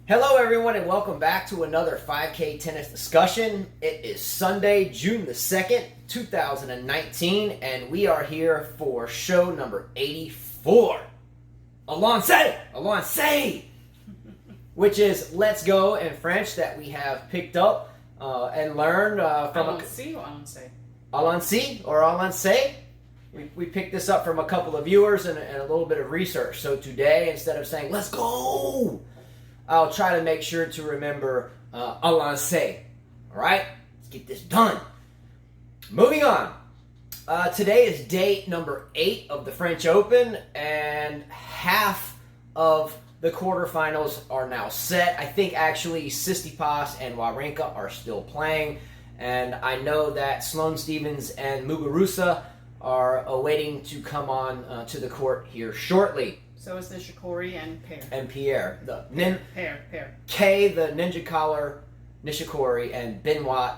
Hello everyone and welcome back to another 5K tennis discussion. It is Sunday, June the 2nd, 2019, and we are here for show number 84. Allons-y! Which is let's go in French that we have picked up and learned from Allons-y or Allons-y. We picked this up from a couple of viewers and a little bit of research. So today, instead of saying let's go, I'll try to make sure to remember Allons-y. All right? Let's get this done. Moving on. Today is day number 8 of the French Open, and half of the quarterfinals are now set. I think actually Tsitsipas and Wawrinka are still playing, and I know that Sloane Stephens and Muguruza are awaiting to come on to the court here shortly. So is Nishikori and Pair. And Pierre. Pair. Kei, the ninja collar, Nishikori, and Benoit,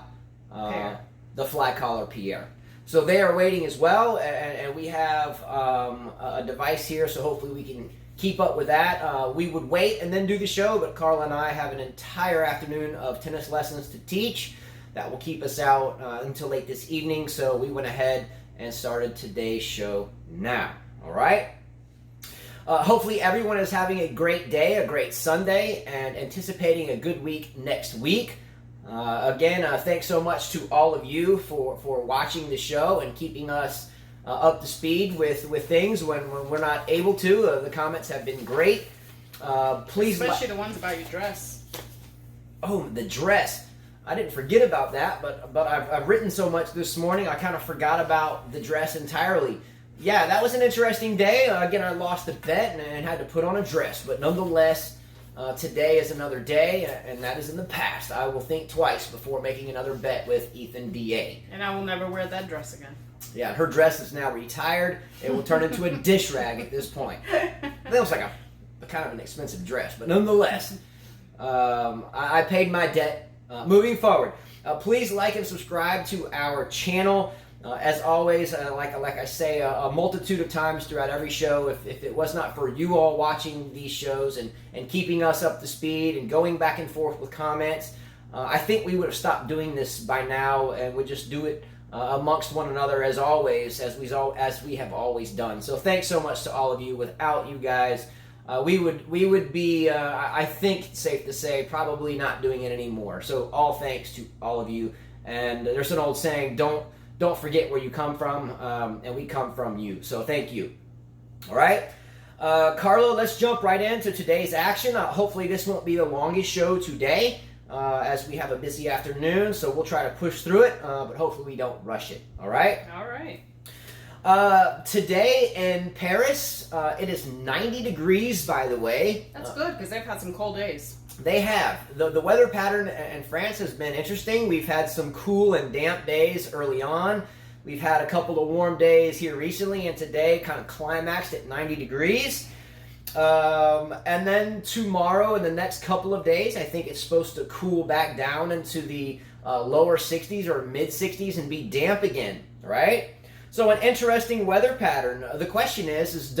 the flag collar, Pierre. So they are waiting as well, and we have a device here, so hopefully we can keep up with that. We would wait and then do the show, but Carla and I have an entire afternoon of tennis lessons to teach that will keep us out until late this evening, so we went ahead and started today's show now. All right? Hopefully everyone is having a great day, a great Sunday, and anticipating a good week next week. Again, thanks so much to all of you for watching the show and keeping us up to speed with things when we're not able to. The comments have been great. Please, especially the ones about your dress. Oh, the dress. I didn't forget about that, but I've written so much this morning, I kind of forgot about the dress entirely. Yeah, that was an interesting day. Again, I lost a bet and had to put on a dress. But nonetheless, today is another day, and that is in the past. I will think twice before making another bet with Ethan B.A. And I will never wear that dress again. Yeah, her dress is now retired. It will turn into a dish rag at this point. That looks like a kind of an expensive dress. But nonetheless, I paid my debt. Moving forward, please like and subscribe to our channel. As always, like I say a multitude of times throughout every show, if it was not for you all watching these shows and keeping us up to speed and going back and forth with comments, I think we would have stopped doing this by now and would just do it amongst one another as always, as we have always done. So thanks so much to all of you. Without you guys, we would be, I think, safe to say, probably not doing it anymore. So all thanks to all of you. And there's an old saying, don't forget where you come from, and we come from you. So thank you. All right. Carlo, let's jump right into today's action. Hopefully this won't be the longest show today, as we have a busy afternoon, so we'll try to push through it, but hopefully we don't rush it. All right? All right. Today in Paris, it is 90 degrees, by the way. That's good, because they've had some cold days. They have. The weather pattern in France has been interesting. We've had some cool and damp days early on. We've had a couple of warm days here recently, and today kind of climaxed at 90 degrees. And then tomorrow and the next couple of days, I think it's supposed to cool back down into the lower 60s or mid 60s and be damp again, right? So an interesting weather pattern. The question is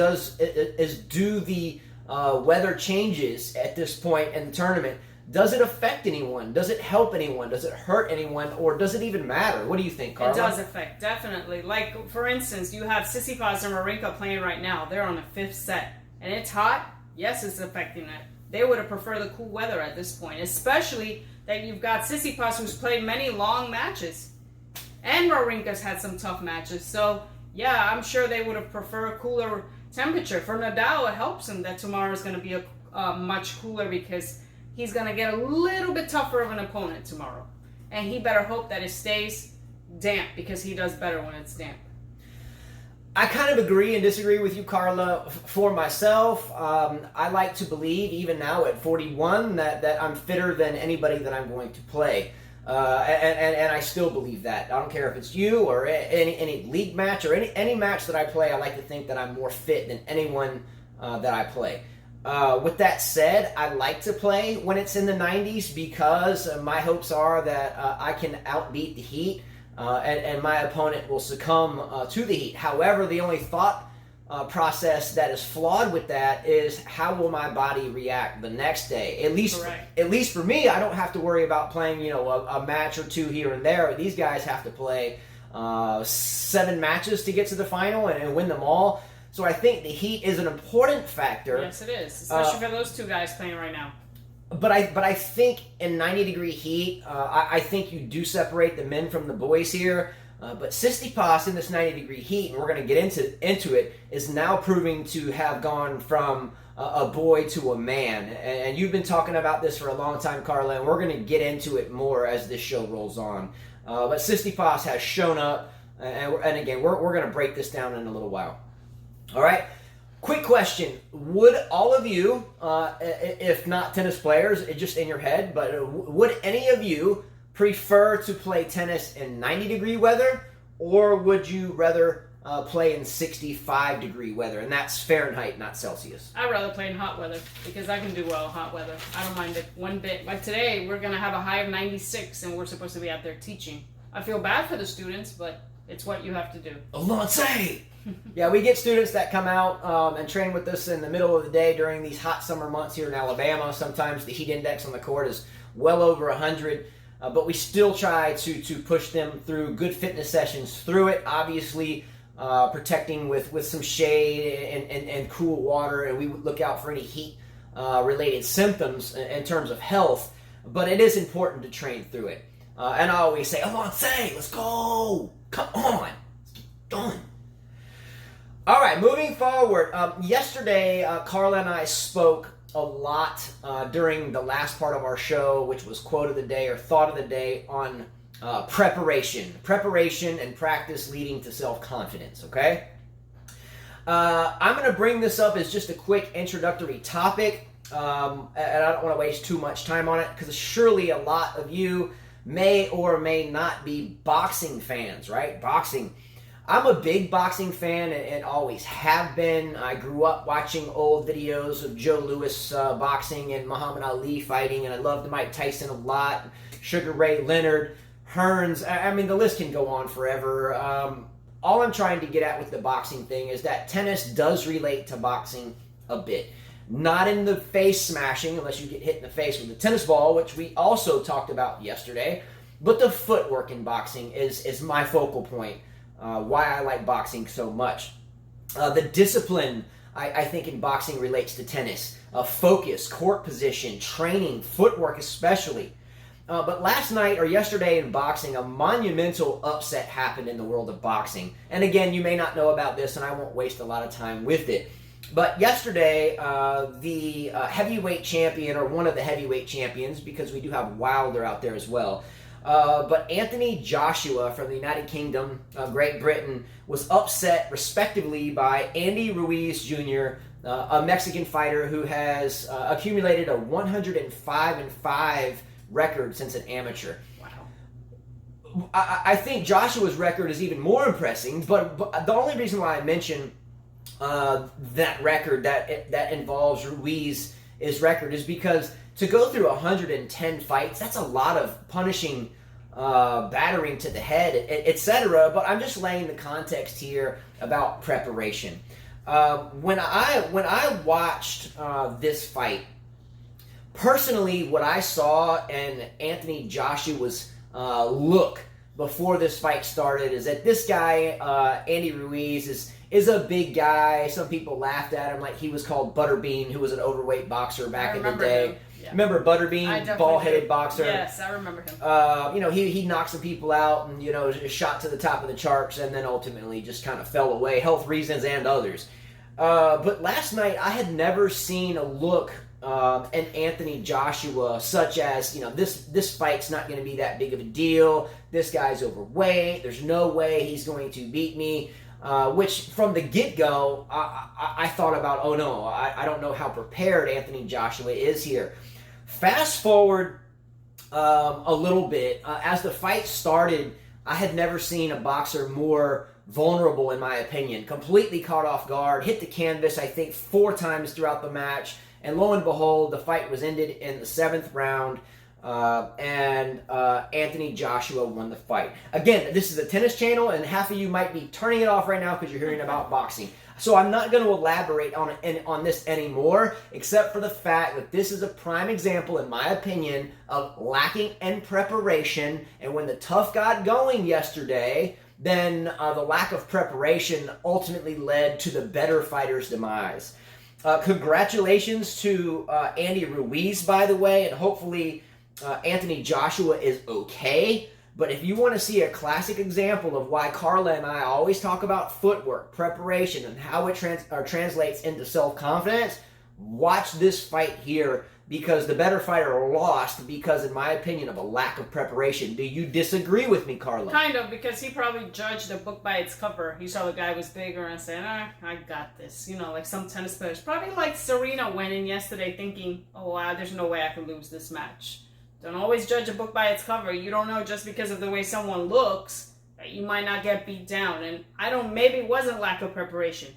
do the weather changes at this point in the tournament, does it affect anyone? Does it help anyone? Does it hurt anyone? Or does it even matter? What do you think, Carla? It does affect, definitely. Like, for instance, you have Tsitsipas and Wawrinka playing right now. They're on the 5th set. And it's hot. Yes, it's affecting it. They would have preferred the cool weather at this point, especially that you've got Tsitsipas, who's played many long matches. And Wawrinka's had some tough matches. So, yeah, I'm sure they would have preferred a cooler temperature. For Nadal, it helps him that tomorrow is going to be much cooler because he's going to get a little bit tougher of an opponent tomorrow. And he better hope that it stays damp because he does better when it's damp. I kind of agree and disagree with you, Carla. For myself, I like to believe, even now at 41, that I'm fitter than anybody that I'm going to play. And I still believe that. I don't care if it's you or any league match or any match that I play. I like to think that I'm more fit than anyone that I play. With that said, I like to play when it's in the 90s because my hopes are that I can outbeat the heat and my opponent will succumb to the heat. However, the only thought process that is flawed with that is how will my body react the next day? At least for me, I don't have to worry about playing, a match or two here and there. These guys have to play 7 matches to get to the final and win them all. So I think the heat is an important factor. Yes, it is, especially for those 2 guys playing right now. But I think in 90-degree heat, I think you do separate the men from the boys here. But Tsitsipas in this 90-degree heat, and we're going to get into it, is now proving to have gone from a boy to a man. And you've been talking about this for a long time, Carla, and we're going to get into it more as this show rolls on. But Tsitsipas has shown up, and again, we're going to break this down in a little while. All right? Quick question. Would all of you, if not tennis players, just in your head, but would any of you prefer to play tennis in 90-degree weather, or would you rather play in 65-degree weather? And that's Fahrenheit, not Celsius. I'd rather play in hot weather because I can do well in hot weather. I don't mind it one bit. Like today, we're going to have a high of 96, and we're supposed to be out there teaching. I feel bad for the students, but it's what you have to do. Alonce! Yeah, we get students that come out and train with us in the middle of the day during these hot summer months here in Alabama. Sometimes the heat index on the court is well over 100. But we still try to push them through good fitness sessions through it, obviously protecting with some shade and cool water, and we look out for any heat-related symptoms in terms of health, but it is important to train through it. And I always say, Alonce, let's go! Come on! Let's get done! All right, moving forward. Yesterday, Carla and I spoke a lot during the last part of our show, which was quote of the day or thought of the day on preparation and practice leading to self-confidence, okay? I'm going to bring this up as just a quick introductory topic, and I don't want to waste too much time on it because surely a lot of you may or may not be boxing fans, right? Boxing. I'm a big boxing fan and always have been. I grew up watching old videos of Joe Louis boxing and Muhammad Ali fighting, and I loved Mike Tyson a lot, Sugar Ray Leonard, Hearns. I mean, the list can go on forever. All I'm trying to get at with the boxing thing is that tennis does relate to boxing a bit. Not in the face smashing, unless you get hit in the face with a tennis ball, which we also talked about yesterday, but the footwork in boxing is my focal point. Why I like boxing so much. The discipline, I think, in boxing relates to tennis. Focus, court position, training, footwork especially. But last night or yesterday in boxing, a monumental upset happened in the world of boxing. And again, you may not know about this, and I won't waste a lot of time with it. But yesterday, the heavyweight champion, or one of the heavyweight champions, because we do have Wilder out there as well, but Anthony Joshua from the United Kingdom, Great Britain, was upset respectively by Andy Ruiz Jr., a Mexican fighter who has accumulated a 105-5 record since an amateur. Wow. I think Joshua's record is even more impressive, but the only reason why I mention that record that involves Ruiz's record is because to go through 110 fights, that's a lot of punishing, battering to the head, etc. But I'm just laying the context here about preparation. When I watched this fight, personally, what I saw in Anthony Joshua's look before this fight started is that this guy, Andy Ruiz, is a big guy. Some people laughed at him like he was called Butterbean, who was an overweight boxer back in the day. Yeah. Remember Butterbean, ball-headed boxer? Yes, I remember him. He knocked some people out and, shot to the top of the charts and then ultimately just kind of fell away, health reasons and others. But last night, I had never seen a look in Anthony Joshua such as, this fight's not going to be that big of a deal. This guy's overweight. There's no way he's going to beat me. Which from the get-go, I thought about, oh no, I don't know how prepared Anthony Joshua is here. Fast forward a little bit. As the fight started, I had never seen a boxer more vulnerable, in my opinion. Completely caught off guard, hit the canvas, I think, 4 times throughout the match. And lo and behold, the fight was ended in the 7th round. And Anthony Joshua won the fight. Again, this is a tennis channel, and half of you might be turning it off right now because you're hearing about boxing. So I'm not going to elaborate on this anymore, except for the fact that this is a prime example, in my opinion, of lacking in preparation. And when the tough got going yesterday, then the lack of preparation ultimately led to the better fighter's demise. Congratulations to Andy Ruiz, by the way, and hopefully Anthony Joshua is okay. But if you want to see a classic example of why Carla and I always talk about footwork, preparation, and how it translates into self-confidence, watch this fight here, because the better fighter lost because, in my opinion, of a lack of preparation. Do you disagree with me, Carla? Kind of, because he probably judged the book by its cover. He saw the guy was bigger and said, I got this. You know, like some tennis players. Probably like Serena went in yesterday thinking, oh, wow, there's no way I can lose this match. Don't always judge a book by its cover. You don't know just because of the way someone looks that you might not get beat down. And maybe it wasn't lack of preparation.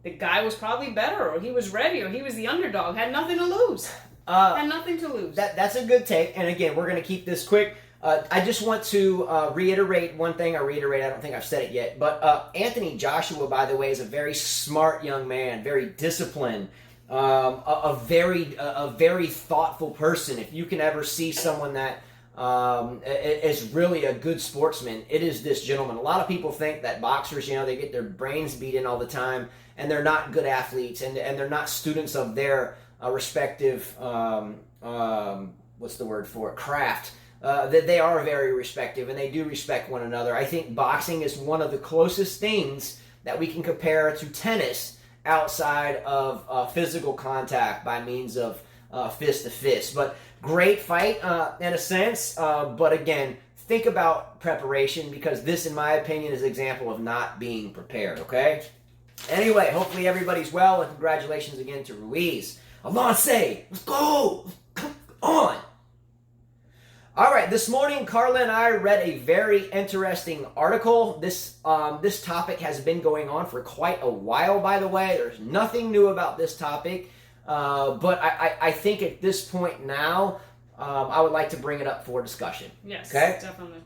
The guy was probably better, or he was ready, or he was the underdog, had nothing to lose. Had nothing to lose. That's a good take. And again, we're going to keep this quick. I just want to reiterate one thing. I don't think I've said it yet. But Anthony Joshua, by the way, is a very smart young man, very disciplined. A very thoughtful person. If you can ever see someone that is really a good sportsman, it is this gentleman. A lot of people think that boxers, they get their brains beat in all the time, and they're not good athletes, and they're not students of their respective what's the word for it, craft. That they are very respective, and they do respect one another. I think boxing is one of the closest things that we can compare to tennis, outside of physical contact by means of fist to fist. But great fight in a sense. But again, think about preparation, because this, in my opinion, is an example of not being prepared, okay? Anyway, hopefully everybody's well, and congratulations again to Ruiz. Alonce, let's go! Come on! All right, this morning, Carla and I read a very interesting article. This topic has been going on for quite a while, by the way. There's nothing new about this topic, but I think at this point now, I would like to bring it up for discussion. Yes, okay? Definitely.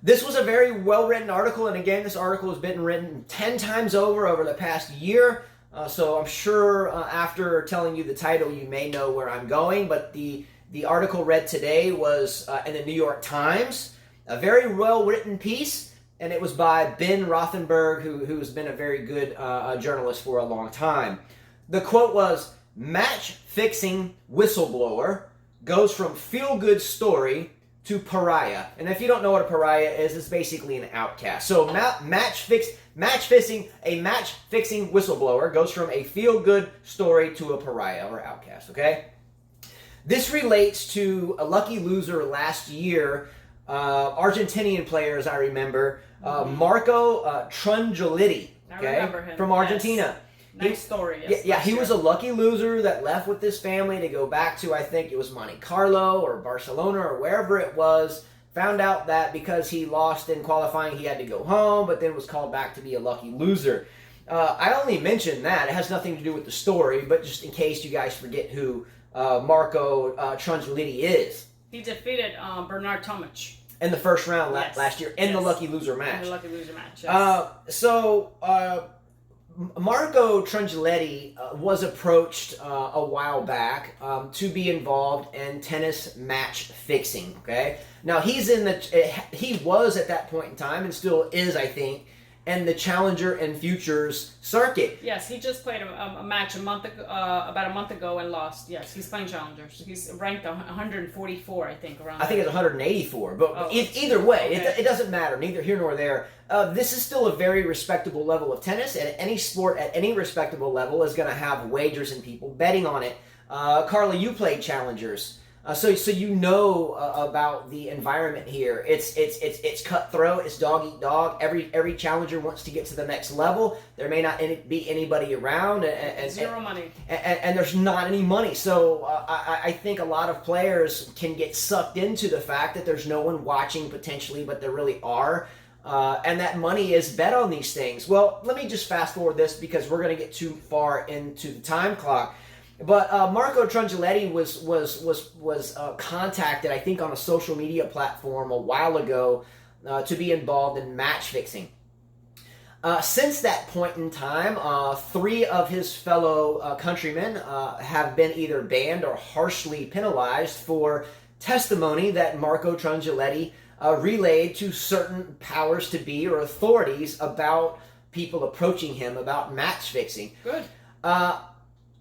This was a very well-written article, and again, this article has been written 10 times over the past year, so I'm sure after telling you the title, you may know where I'm going, but the article read today was in the New York Times, a very well-written piece, and it was by Ben Rothenberg, who's been a very good journalist for a long time. The quote was, "Match-fixing whistleblower goes from feel-good story to pariah." And if you don't know what a pariah is, it's basically an outcast. So match-fixing whistleblower goes from a feel-good story to a pariah or outcast, okay? This relates to a lucky loser last year, Argentinian player, as I remember, Marco Trungelliti, okay, I remember him. from Argentina. Yes. Nice story. Yes, yeah, he was a lucky loser that left with his family to go back to, I think it was Monte Carlo or Barcelona or wherever it was. Found out that because he lost in qualifying, he had to go home, but then was called back to be a lucky loser. I only mentioned that. It has nothing to do with the story, but just in case you guys forget who Marco Trungelliti is. He defeated Bernard Tomic in the first round last year in the lucky loser match. In the lucky loser match, yes. Marco Trungelliti was approached a while back to be involved in tennis match fixing. Okay, now he was at that point in time, and still is, I think, in the Challenger and Futures circuit. Yes, he just played a match about a month ago and lost. Yes, he's playing Challengers. He's ranked 144, I think, around. I think it's 184, but either way, okay. It doesn't matter. Neither here nor there. This is still a very respectable level of tennis, and any sport at any respectable level is going to have wagers and people betting on it. Carla, you played Challengers. So you know about the environment here. It's cutthroat. It's dog eat dog. Every challenger wants to get to the next level. There may not be anybody around, and zero money, and there's not any money. So I think a lot of players can get sucked into the fact that there's no one watching potentially, but there really are, and that money is bet on these things. Well, let me just fast forward this because we're going to get too far into the time clock. But Marco Trungelliti was contacted, I think, on a social media platform a while ago to be involved in match fixing. Since that point in time, 3 of his fellow countrymen have been either banned or harshly penalized for testimony that Marco Trungelliti relayed to certain powers to be or authorities about people approaching him about match fixing. Good.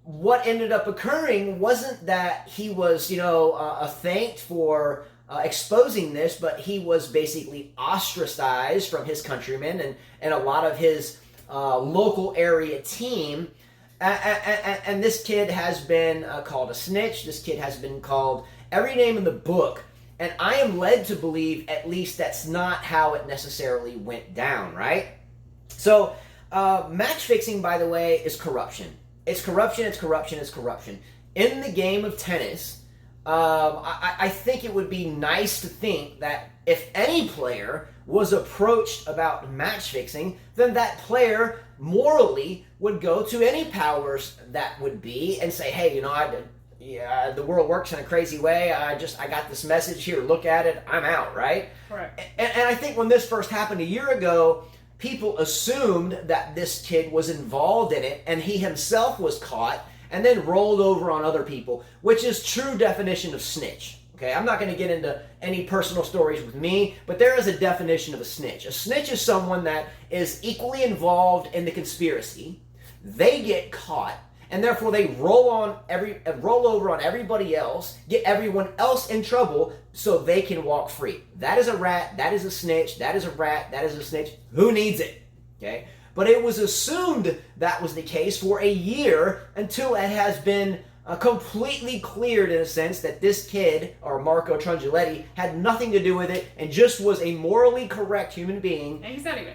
What ended up occurring wasn't that he was, thanked for exposing this, but he was basically ostracized from his countrymen and a lot of his local area team. And this kid has been called a snitch. This kid has been called every name in the book. And I am led to believe at least that's not how it necessarily went down, right? So match fixing, by the way, is corruption. It's corruption, it's corruption, it's corruption. In the game of tennis, I think it would be nice to think that if any player was approached about match fixing, then that player morally would go to any powers that would be and say, hey, the world works in a crazy way. I got this message here. Look at it. I'm out, right? Correct. And I think when this first happened a year ago, people assumed that this kid was involved in it and he himself was caught and then rolled over on other people, which is true definition of snitch. Okay, I'm not going to get into any personal stories with me, but there is a definition of a snitch. A snitch is someone that is equally involved in the conspiracy. They get caught, and therefore they roll over on everybody else, get everyone else in trouble so they can walk free. That is a rat, that is a snitch, that is a rat, that is a snitch. Who needs it? Okay? But it was assumed that was the case for a year until it has been completely cleared in a sense that this kid, or Marco Trungelliti, had nothing to do with it and just was a morally correct human being. And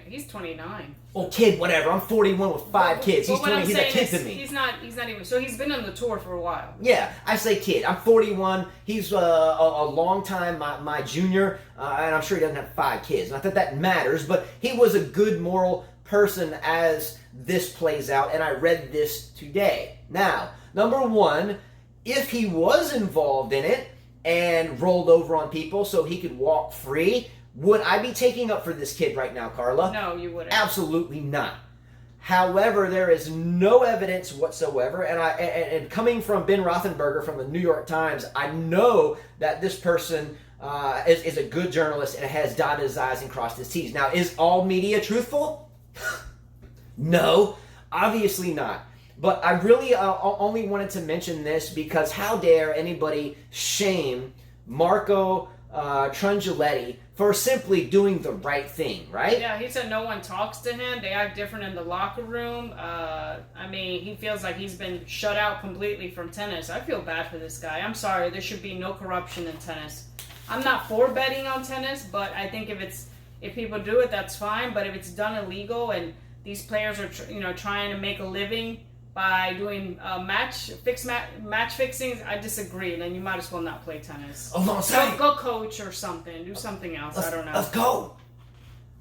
he's 29. Oh, kid, whatever. I'm 41 with 5 kids. He's 20. He's a kid to me. He's not even. So he's been on the tour for a while. Yeah, I say kid. I'm 41. He's a long time my junior, and I'm sure he doesn't have 5 kids. Not that that matters, but he was a good moral person as this plays out, and I read this today. Now, number one, if he was involved in it and rolled over on people so he could walk free, would I be taking up for this kid right now, Carla? No, you wouldn't. Absolutely not. However, there is no evidence whatsoever, and coming from Ben Rothenberger from the New York Times, I know that this person is a good journalist and has dotted his I's and crossed his T's. Now, is all media truthful? No, obviously not. But I really only wanted to mention this because how dare anybody shame Marco Trungelliti for simply doing the right thing, right? Yeah, he said no one talks to him. They act different in the locker room. He feels like he's been shut out completely from tennis. I feel bad for this guy. I'm sorry. There should be no corruption in tennis. I'm not for betting on tennis, but I think if people do it, that's fine. But if it's done illegal and these players are trying to make a living by doing match fixing, I disagree. Then you might as well not play tennis. Go coach or something. Do something else. I don't know. Let's go.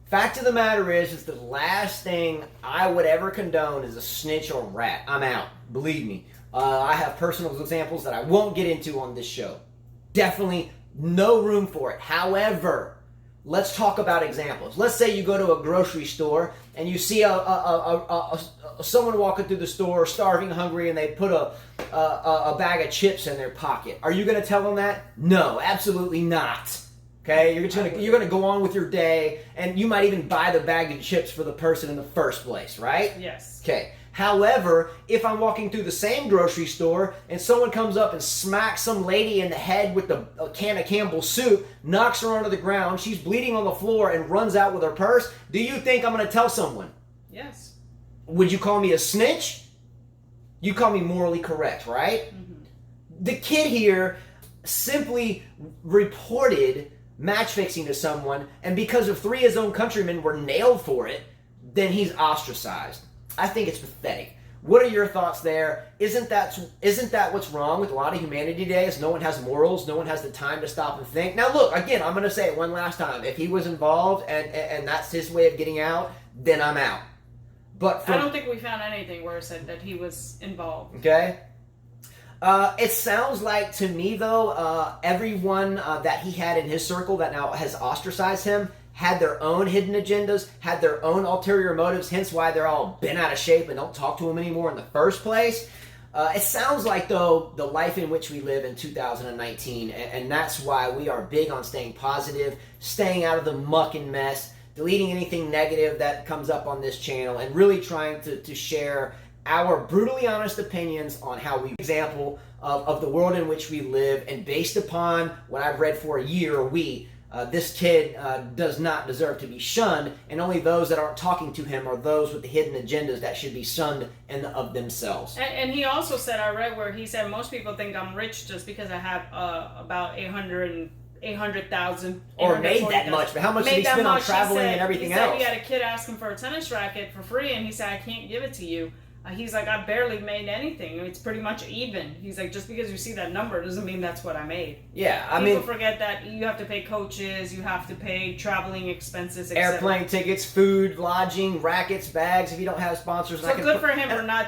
Fact of the matter is the last thing I would ever condone is a snitch or rat. I'm out. Believe me. I have personal examples that I won't get into on this show. Definitely no room for it. However, let's talk about examples. Let's say you go to a grocery store and you see someone walking through the store, starving, hungry, and they put a bag of chips in their pocket. Are you going to tell them that? No, absolutely not. Okay, you're going to go on with your day, and you might even buy the bag of chips for the person in the first place, right? Yes. Okay. However, if I'm walking through the same grocery store and someone comes up and smacks some lady in the head with a can of Campbell's soup, knocks her onto the ground, she's bleeding on the floor and runs out with her purse, do you think I'm going to tell someone? Yes. Would you call me a snitch? You call me morally correct, right? Mm-hmm. The kid here simply reported match fixing to someone, and because of 3 of his own countrymen were nailed for it, then he's ostracized. I think it's pathetic. What are your thoughts there? Isn't that what's wrong with a lot of humanity today? Is no one has morals, no one has the time to stop and think. Now look, again, I'm going to say it one last time. If he was involved and that's his way of getting out, then I'm out. But I don't think we found anything where it said that he was involved. Okay. It sounds like to me though, everyone that he had in his circle that now has ostracized him had their own hidden agendas, had their own ulterior motives, hence why they're all bent out of shape and don't talk to them anymore in the first place. It sounds like, though, the life in which we live in 2019, and that's why we are big on staying positive, staying out of the muck and mess, deleting anything negative that comes up on this channel, and really trying to share our brutally honest opinions on how we example of the world in which we live, and based upon what I've read for a year, this kid does not deserve to be shunned, and only those that aren't talking to him are those with the hidden agendas that should be shunned of themselves. And he also said, I read where he said, most people think I'm rich just because I have about 800,000. Or made that much, but how much did he spend on traveling and everything else? He had a kid ask him for a tennis racket for free, and he said, I can't give it to you. He's like, I barely made anything. It's pretty much even. He's like, just because you see that number doesn't mean that's what I made. Yeah, People forget that you have to pay coaches, you have to pay traveling expenses, etc. Airplane tickets, food, lodging, rackets, bags. If you don't have sponsors, so good for him for not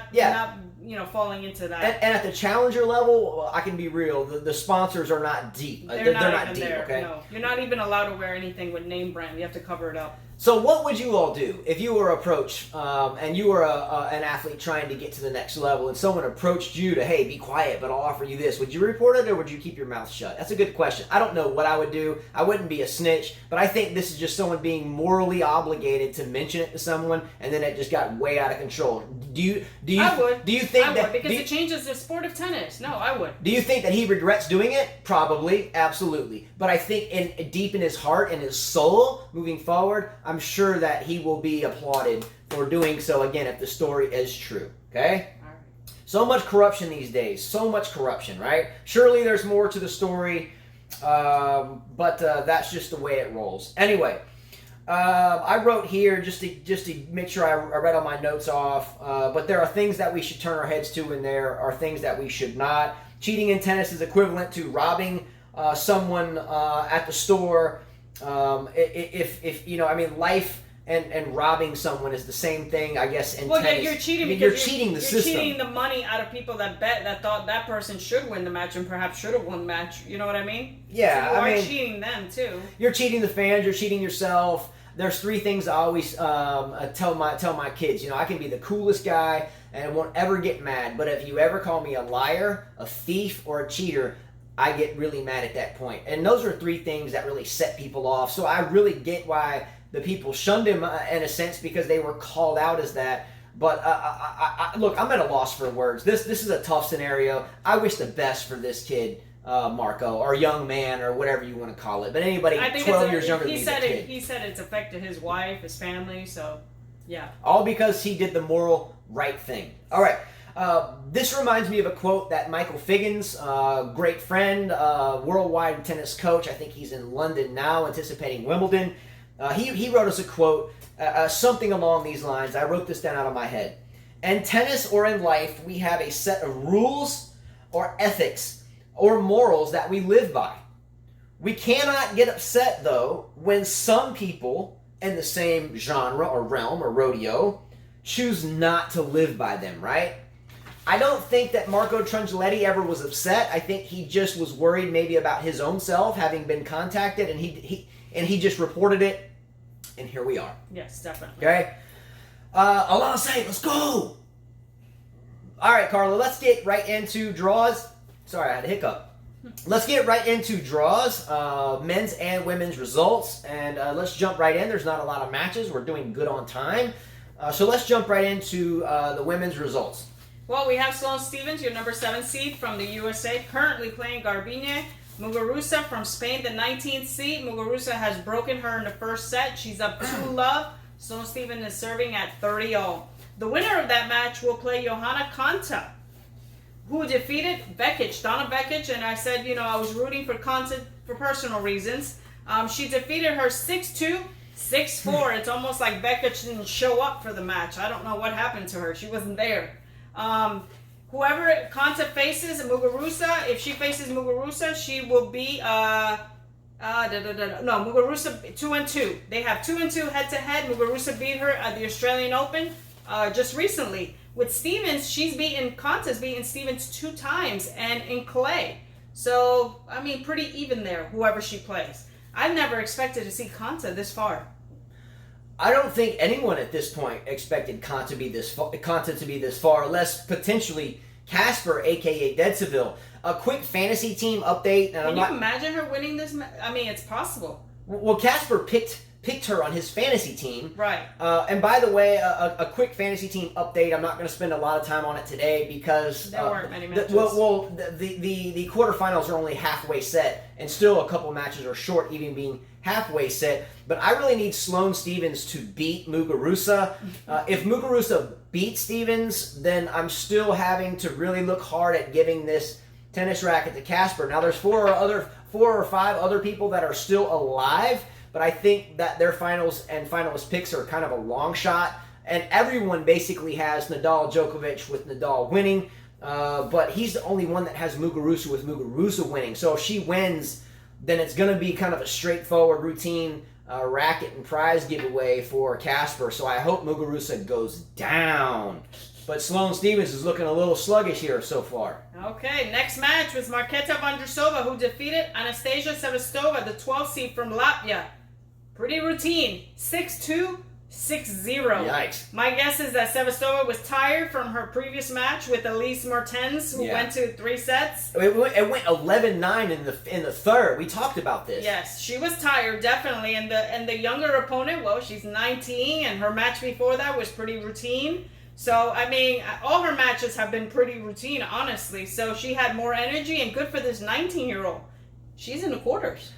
falling into that. And at the challenger level, I can be real. The sponsors are not deep. They're not deep. there. Okay, no, you're not even allowed to wear anything with name brand. You have to cover it up. So what would you all do if you were approached and you were an athlete trying to get to the next level and someone approached you to, hey, be quiet, but I'll offer you this? Would you report it or would you keep your mouth shut? That's a good question. I don't know what I would do. I wouldn't be a snitch, but I think this is just someone being morally obligated to mention it to someone, and then it just got way out of control. I would. Do you think I that would, because it changes the sport of tennis? No, I would. Do you think that he regrets doing it? Probably, absolutely. But I think deep in his heart and his soul, moving forward, I'm sure that he will be applauded for doing so, again, if the story is true. Okay? All right. So much corruption these days. So much corruption, right? Surely there's more to the story, but that's just the way it rolls. Anyway, I wrote here just to make sure I read all my notes off, but there are things that we should turn our heads to, and there are things that we should not. Cheating in tennis is equivalent to robbing someone at the store. Life and robbing someone is the same thing, I guess, in tennis. Yeah, you're cheating because you're cheating the system. You're cheating the money out of people that thought that person should win the match and perhaps should have won the match. You know what I mean? Yeah, so you are cheating them too. You're cheating the fans. You're cheating yourself. There's three things I always tell my kids. I can be the coolest guy and won't ever get mad, but if you ever call me a liar, a thief, or a cheater, I get really mad at that point. And those are three things that really set people off. So I really get why the people shunned him in a sense, because they were called out as that. But look, I'm at a loss for words. This is a tough scenario. I wish the best for this kid, Marco, or young man, or whatever you want to call it. But anybody 12 years younger than me is a kid. He said it's affected his wife, his family, so yeah. All because he did the moral right thing. All right. This reminds me of a quote that Michael Figgins, great friend, worldwide tennis coach, I think he's in London now, anticipating Wimbledon. He wrote us a quote, something along these lines. I wrote this down out of my head. In tennis or in life, we have a set of rules or ethics or morals that we live by. We cannot get upset, though, when some people in the same genre or realm or rodeo choose not to live by them, right? I don't think that Marco Trungelliti ever was upset. I think he just was worried maybe about his own self having been contacted, and he just reported it, and here we are. Yes, definitely. Okay? Alana, let's go! All right, Carla, let's get right into draws. Sorry, I had a hiccup. Let's get right into draws, men's and women's results, and let's jump right in. There's not a lot of matches. We're doing good on time. So let's jump right into the women's results. Well, we have Sloane Stephens, your number 7 seed from the USA, currently playing Garbiñe Muguruza from Spain, the 19th seed. Muguruza has broken her in the first set. She's up 2-love. Sloane Stephens is serving at 30-all. The winner of that match will play Johanna Konta, who defeated Vekic, Donna Vekic, and I said, I was rooting for Konta for personal reasons. She defeated her 6-2, 6-4. It's almost like Vekic didn't show up for the match. I don't know what happened to her. She wasn't there. Whoever Konta faces, Muguruza, if she faces Muguruza, she will be, Muguruza 2-2. They have 2-2 head-to-head. Muguruza beat her at the Australian Open just recently. With Stephens, Konta's beaten Stephens 2 times, and in clay. So, pretty even there, whoever she plays. I never expected to see Konta this far. I don't think anyone at this point expected Konta to be this far, unless potentially Casper, aka Dedseville. A quick fantasy team update. And Can you imagine her winning this? I mean, it's possible. Well, Casper picked her on his fantasy team. Right. And by the way, a quick fantasy team update. I'm not going to spend a lot of time on it today because there weren't many matches. The quarterfinals are only halfway set, and still a couple matches are short, even being halfway set. But I really need Sloane Stephens to beat Muguruza. If Muguruza beats Stephens, then I'm still having to really look hard at giving this tennis racket to Casper. Now, there's four or five other people that are still alive, but I think that their finals and finalist picks are kind of a long shot. And everyone basically has Nadal Djokovic with Nadal winning, but he's the only one that has Muguruza with Muguruza winning. So if she wins, then it's going to be kind of a straightforward routine racket and prize giveaway for Casper. So I hope Muguruza goes down. But Sloane Stephens is looking a little sluggish here so far. Okay, next match was Marketa Vondrousova, who defeated Anastasia Sevastova, the 12th seed from Latvia. Pretty routine. 6-2, 6-0. Yikes. My guess is that Sevastova was tired from her previous match with Elise Mertens, who went to 3 sets. It went 11-9 in the third. We talked about this. Yes, she was tired, definitely. And the younger opponent, well, she's 19, and her match before that was pretty routine. So, I mean, all her matches have been pretty routine, honestly. So she had more energy, and good for this 19-year-old. She's in the quarters.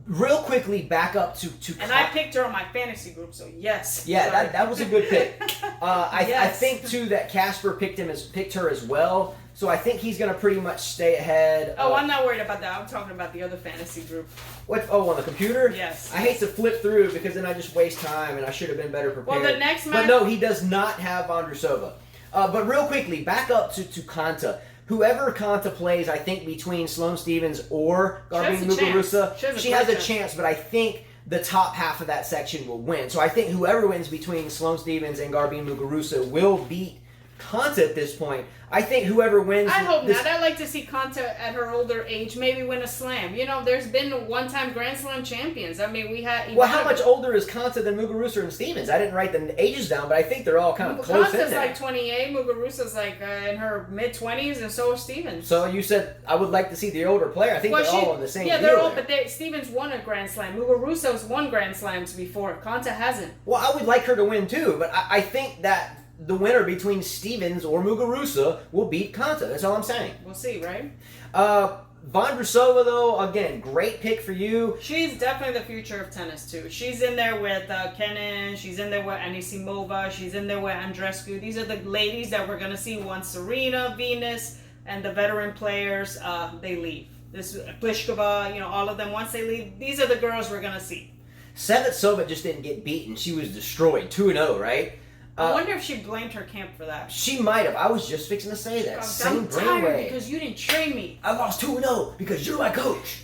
Real quickly, back up to and I picked her on my fantasy group, so yes. Yeah, that was a good pick. I Yes. think too that Casper picked her as well. So I think he's going to pretty much stay ahead. Oh, I'm not worried about that. I'm talking about the other fantasy group. What? Oh, on the computer? Yes. I hate to flip through because then I just waste time, and I should have been better prepared. Well, the next match. But no, he does not have Vondrousova. But real quickly, back up to Konta. Whoever Konta plays, I think between Sloane Stephens or Garbine Muguruza, she has a chance. But I think the top half of that section will win. So I think whoever wins between Sloane Stephens and Garbine Muguruza will beat Konta at this point. I think whoever wins... I hope not. I'd like to see Konta at her older age maybe win a slam. You know, there's been one-time Grand Slam champions. I mean, we had... Well, how much older is Konta than Muguruza and Stephens? I didn't write the ages down, but I think they're all kind of close in there. Konta's like 28, Muguruza's like in her mid-20s, and so is Stephens. So you said, I would like to see the older player. I think they're all on the same deal. Yeah, they're all, but Stephens won a Grand Slam. Muguruza's won Grand Slams before. Konta hasn't. Well, I would like her to win too, but I think that the winner between Stephens or Muguruza will beat Konta. That's all I'm saying. We'll see, right? Vondrousova, though, again, great pick for you. She's definitely the future of tennis, too. She's in there with Kenin. She's in there with Anisimova. She's in there with Andreescu. These are the ladies that we're going to see once Serena, Venus, and the veteran players, they leave. This Pliskova, all of them, once they leave, these are the girls we're going to see. Sevastova just didn't get beaten. She was destroyed. 2-0, right? I wonder if she blamed her camp for that. She might have. I was just fixing to say that. I'm tired because you didn't train me. I lost 2-0 because you're my coach.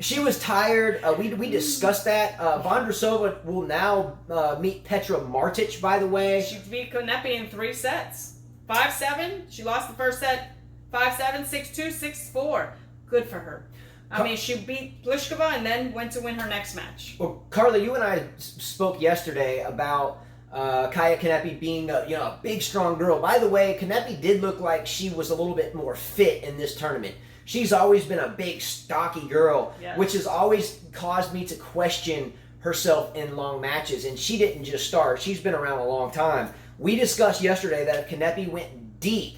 She was tired. We discussed that. Vondrousova will now meet Petra Martic, by the way. She beat Kanepi in 3 sets. 5-7. She lost the first set. 5-7, 6-2, 6-4. Good for her. I mean, she beat Pliskova and then went to win her next match. Well, Carla, you and I spoke yesterday about Kaia Kanepi being a big, strong girl. By the way, Kanepi did look like she was a little bit more fit in this tournament. She's always been a big, stocky girl, which has always caused me to question herself in long matches. And she didn't just start. She's been around a long time. We discussed yesterday that if Kanepi went deep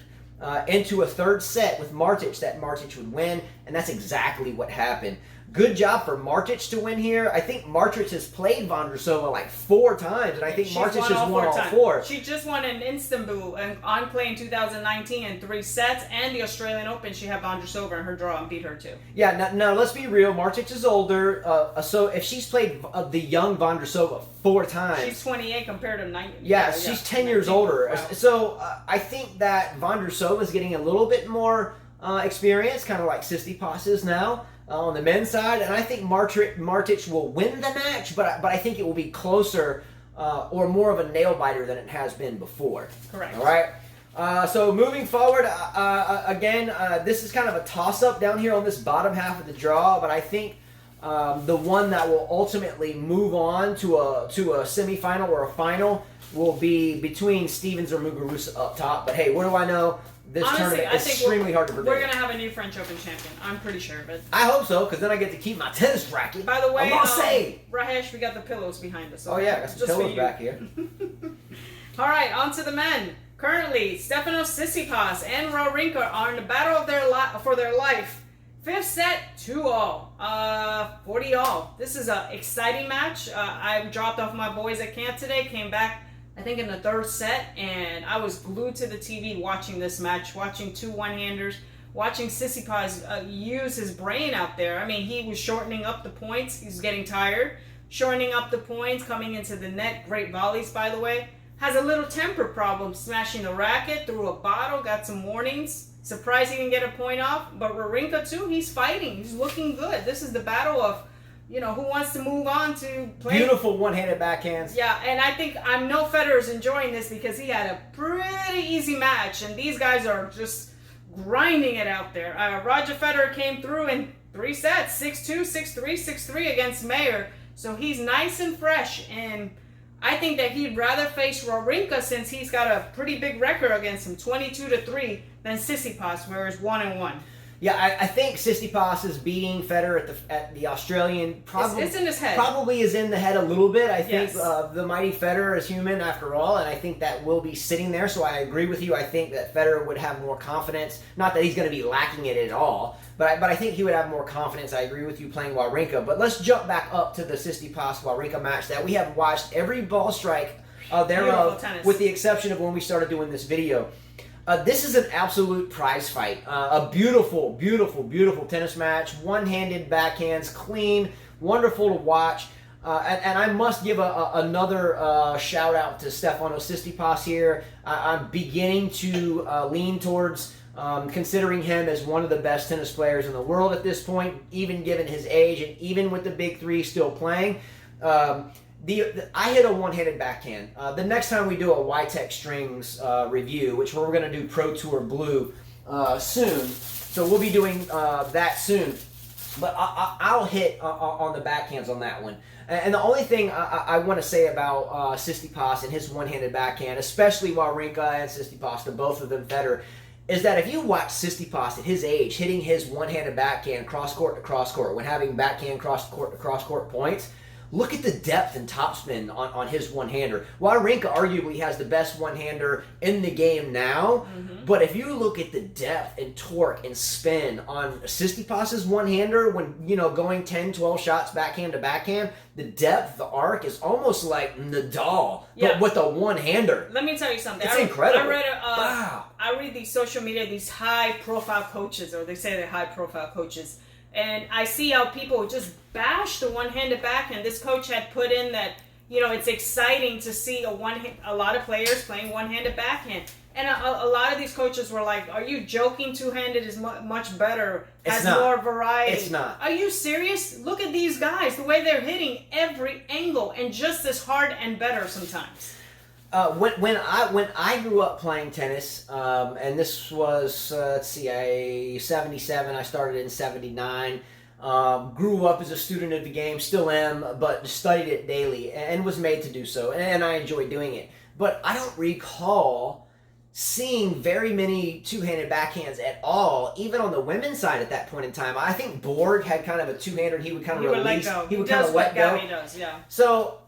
into a third set with Martic, that Martic would win, and that's exactly what happened. Good job for Martic to win here. I think Martic has played Vondrousova like 4 times, and I think Martic has won all 4. She just won in Istanbul on clay in 2019 in 3 sets, and the Australian Open. She had Vondrousova in her draw and beat her too. Yeah, now let's be real. Martic is older, so if she's played the young Vondrousova 4 times, she's 28 compared to 9. Yeah, she's 10 years older. Wow. So I think that Vondrousova is getting a little bit more experience, kind of like Tsitsipas is now. On the men's side, and I think Martic will win the match, but I think it will be closer or more of a nail-biter than it has been before. Correct. All right? So moving forward, again, this is kind of a toss-up down here on this bottom half of the draw, but I think The one that will ultimately move on to a semifinal or a final will be between Stevens or Muguruza up top. But hey, what do I know? This tournament is extremely hard to predict. We're going to have a new French Open champion. I'm pretty sure. But I hope so, because then I get to keep my tennis racket. By the way, Rahesh, we got the pillows behind us. Okay? Oh, yeah, I got some pillows back here. All right, on to the men. Currently, Stefanos Tsitsipas and Wawrinka are in the battle of for their life. Fifth set, 2-all. 40-all. This is an exciting match. I dropped off my boys at camp today, came back, I think, in the third set, and I was glued to the TV watching this match, watching two one-handers, watching Tsitsipas use his brain out there. I mean, he was shortening up the points. He's getting tired. Shortening up the points, coming into the net. Great volleys, by the way. Has a little temper problem, smashing the racket, threw a bottle, got some warnings. Surprised he didn't get a point off. But Wawrinka, too, he's fighting. He's looking good. This is the battle of, who wants to move on to play. Beautiful one-handed backhands. Yeah, and I know Federer's enjoying this because he had a pretty easy match, and these guys are just grinding it out there. Roger Federer came through in 3 sets, 6-2, 6-3, 6-3 against Mayer. So he's nice and fresh, and I think that he'd rather face Wawrinka since he's got a pretty big record against him, 22-3, than Tsitsipas, where it's 1-1. Yeah, I think Tsitsipas is beating Federer at the Australian. Probably, it's in his head. Probably is in the head a little bit. I think the mighty Federer is human after all, and I think that will be sitting there. So I agree with you. I think that Federer would have more confidence. Not that he's going to be lacking it at all, but I think he would have more confidence. I agree with you playing Wawrinka. But let's jump back up to the Tsitsipas-Wawrinka match that we have watched every ball strike thereof, with the exception of when we started doing this video. This is an absolute prize fight. A beautiful, beautiful, beautiful tennis match. One-handed backhands, clean, wonderful to watch. And I must give another shout-out to Stefanos Tsitsipas here. I'm beginning to lean towards considering him as one of the best tennis players in the world at this point, even given his age and even with the big three still playing. I hit a one-handed backhand. The next time we do a YTEX Strings review, which we're going to do Pro Tour Blue soon, so we'll be doing that soon. But I'll hit on the backhands on that one. And the only thing I want to say about Tsitsipas and his one-handed backhand, especially Wawrinka and Tsitsipas, to both of them Federer, is that if you watch Tsitsipas at his age hitting his one-handed backhand cross-court to cross-court when having backhand cross-court to cross-court points, look at the depth and topspin on his one-hander. Wawrinka arguably has the best one-hander in the game now, but if you look at the depth and torque and spin on Tsitsipas' one-hander when, going 10, 12 shots backhand to backhand, the depth, the arc is almost like Nadal, but with a one-hander. Let me tell you something. It's incredible. I read these social media, these high-profile coaches, or they say they're high-profile coaches, and I see how people just bash the one-handed backhand. This coach had put in that, it's exciting to see a lot of players playing one-handed backhand. And a lot of these coaches were like, are you joking? Two-handed is much better, has more variety. It's not. Are you serious? Look at these guys, the way they're hitting every angle and just as hard and better sometimes. When I grew up playing tennis, and this was 77. I started in 79. Grew up as a student of the game, still am, but studied it daily and was made to do so, and I enjoy doing it. But I don't recall seeing very many two-handed backhands at all, even on the women's side at that point in time. I think Borg had kind of a two-hander. He would kind of release. He would kind of let go. He does, yeah. So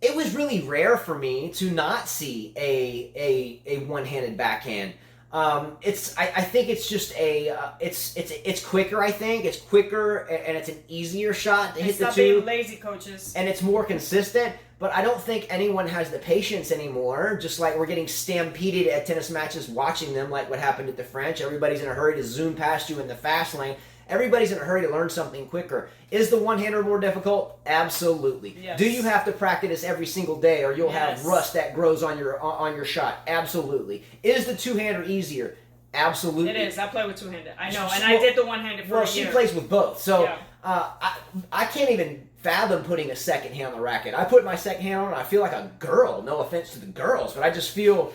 it was really rare for me to not see a one-handed backhand. I think it's just it's quicker. I think it's quicker and it's an easier shot to hit the two. Stop being lazy, coaches. And it's more consistent. But I don't think anyone has the patience anymore. Just like we're getting stampeded at tennis matches, watching them, like what happened at the French. Everybody's in a hurry to zoom past you in the fast lane. Everybody's in a hurry to learn something quicker. Is the one-hander more difficult? Absolutely. Yes. Do you have to practice every single day, or you'll have rust that grows on your shot? Absolutely. Is the two-hander easier? Absolutely. It is. I play with two-handed. I know, and I did the one-handed for a year. Well, she plays with both, so I can't even fathom putting a second hand on the racket. I put my second hand on and I feel like a girl. No offense to the girls, but I feel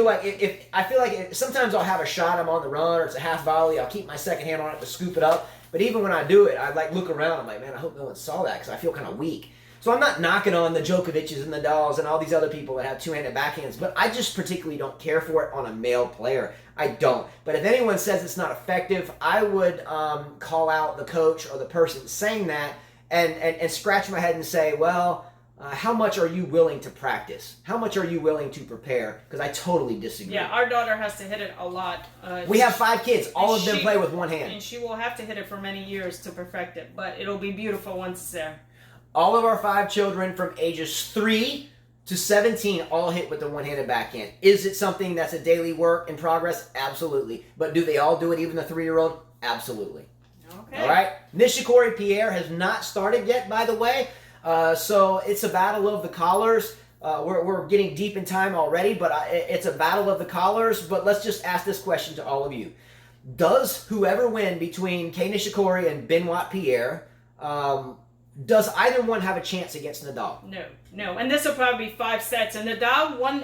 like sometimes I'll have a shot, I'm on the run, or it's a half volley, I'll keep my second hand on it to scoop it up. But even when I do it, I like look around. I'm like, man, I hope no one saw that because I feel kind of weak. So I'm not knocking on the Djokovic's and the Nadals and all these other people that have two-handed backhands, but I just particularly don't care for it on a male player. I don't. But if anyone says it's not effective, I would call out the coach or the person saying that and scratch my head and say, well, how much are you willing to practice? How much are you willing to prepare? Because I totally disagree. Yeah, our daughter has to hit it a lot. We have 5 kids. All of them play with one hand. And she will have to hit it for many years to perfect it, but it'll be beautiful once it's there. All of our 5 children from ages 3 to 17 all hit with the one-handed backhand. Is it something that's a daily work in progress? Absolutely. But do they all do it, even the 3-year-old? Absolutely. Okay. All right. Nishikori Pierre has not started yet, by the way. So it's a battle of the collars. We're getting deep in time already, but it's a battle of the collars. But let's just ask this question to all of you. Does whoever win between Kei Nishikori and Benoit Pierre, does either one have a chance against Nadal? No. And this will probably be 5 sets. And Nadal won